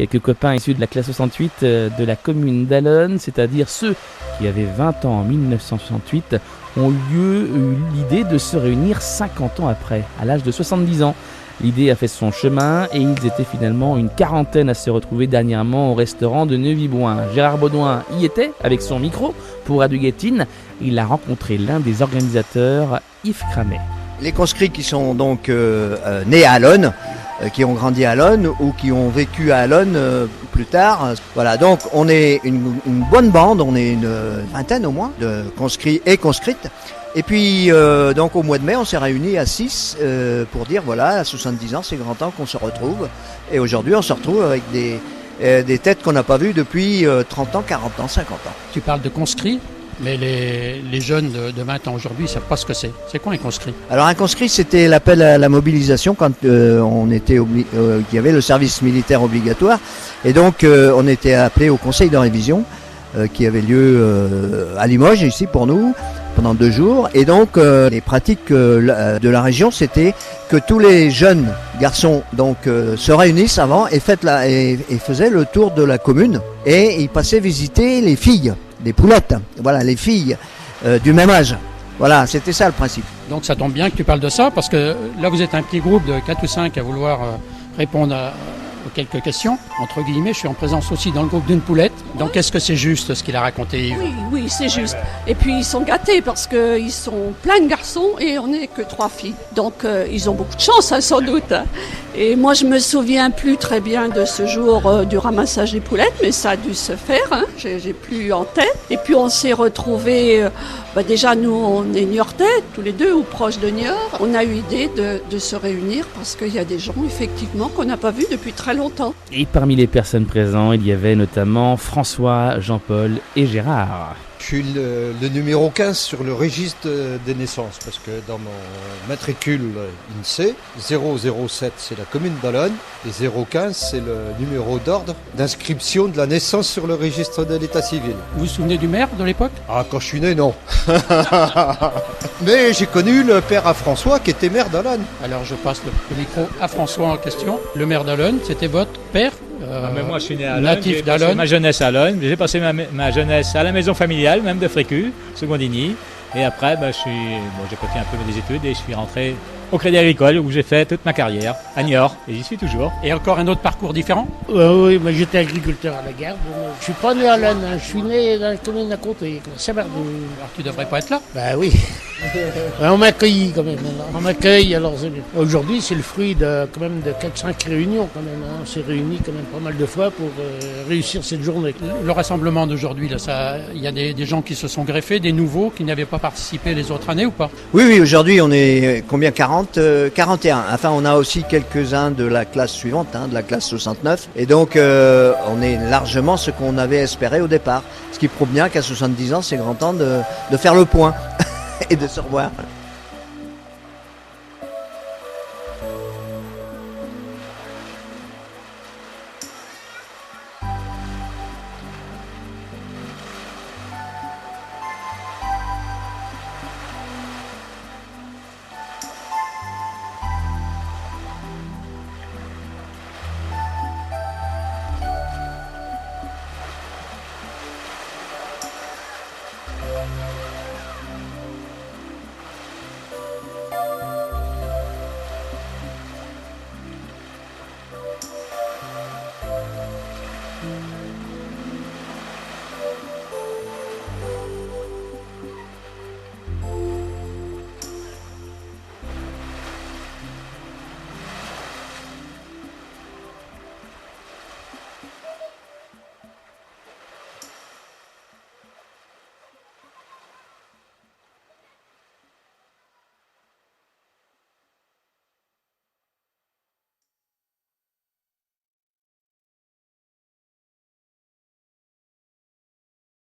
Quelques copains issus de la classe 68 de la commune d'Allonnes, c'est-à-dire ceux qui avaient 20 ans en 1968, ont eu l'idée de se réunir 50 ans après, à l'âge de 70 ans. L'idée a fait son chemin et ils étaient finalement une quarantaine à se retrouver dernièrement au restaurant de Neuvy-Boin. Gérard Baudouin y était avec son micro pour Radio Guettine. Il a rencontré l'un des organisateurs, Yves Cramet. Les conscrits qui sont donc nés à Allonnes, qui ont grandi à Allonnes ou qui ont vécu à Allonnes plus tard. Voilà, donc on est une bonne bande, on est une vingtaine au moins de conscrits et conscrites. Et puis donc au mois de mai, on s'est réunis à 6 pour dire voilà, à 70 ans, c'est grand temps qu'on se retrouve. Et aujourd'hui, on se retrouve avec des têtes qu'on n'a pas vues depuis 30 ans, 40 ans, 50 ans. Tu parles de conscrits, mais les jeunes de 20 ans aujourd'hui, ils ne savent pas ce que c'est. C'est quoi un conscrit? Alors un conscrit, c'était l'appel à la mobilisation quand on était qu'il y avait le service militaire obligatoire. Et donc on était appelé au conseil de révision qui avait lieu à Limoges, ici pour nous, pendant 2 jours. Et donc les pratiques de la région, c'était que tous les jeunes garçons donc se réunissent avant et faisaient le tour de la commune. Et ils passaient visiter les filles, des poulettes, voilà, les filles du même âge. Voilà, c'était ça le principe. Donc ça tombe bien que tu parles de ça, parce que là vous êtes un petit groupe de 4 ou 5 à vouloir répondre aux quelques questions. Entre guillemets, je suis en présence aussi dans le groupe d'une poulette. Donc est-ce que c'est juste ce qu'il a raconté, Yves? Oui, c'est juste. Et puis ils sont gâtés parce qu'ils sont plein de garçons et on n'est que 3 filles. Donc ils ont beaucoup de chance, hein, sans doute. Et moi je me souviens plus très bien de ce jour du ramassage des poulettes, mais ça a dû se faire, hein. J'ai plus en tête. Et puis on s'est retrouvés, déjà nous on est niortais, tous les deux, ou proches de Niort. On a eu l'idée de se réunir parce qu'il y a des gens effectivement qu'on n'a pas vus depuis très longtemps. Et parmi les personnes présentes, il y avait notamment François, Jean-Paul et Gérard. Je suis le numéro 15 sur le registre des naissances, parce que dans mon matricule INSEE, 007 c'est la commune d'Allonnes et 015 c'est le numéro d'ordre d'inscription de la naissance sur le registre de l'état civil. Vous vous souvenez du maire de l'époque? Ah, quand je suis né, non. Mais j'ai connu le père à François qui était maire d'Allonnes. Alors je passe le micro à François en question. Le maire d'Allonnes, c'était votre père? Mais moi je suis né à Allonnes, natif j'ai passé d'Allonnes. ma jeunesse à Allonnes, j'ai passé ma jeunesse à la maison familiale, même de Frécu, Secondigny. Et après, j'ai continué un peu mes études et je suis rentré au Crédit Agricole où j'ai fait toute ma carrière à Niort et j'y suis toujours. Et encore un autre parcours différent? Oui, mais j'étais agriculteur à la garde. Je suis pas né à Allonnes, je suis né dans la commune à côté, Saint-Bernard. Alors tu devrais pas être là? Ben oui. On m'a accueilli quand même. On m'accueille. Alors aujourd'hui, c'est le fruit de 4-5 réunions quand même. On s'est réunis quand même pas mal de fois pour réussir cette journée. Le rassemblement d'aujourd'hui, il y a des gens qui se sont greffés, des nouveaux qui n'avaient pas participé les autres années ou pas? Oui, aujourd'hui on est combien, 41. Enfin, on a aussi quelques-uns de la classe suivante, de la classe 69. Et donc, on est largement ce qu'on avait espéré au départ. Ce qui prouve bien qu'à 70 ans, c'est grand temps de faire le point et de se revoir.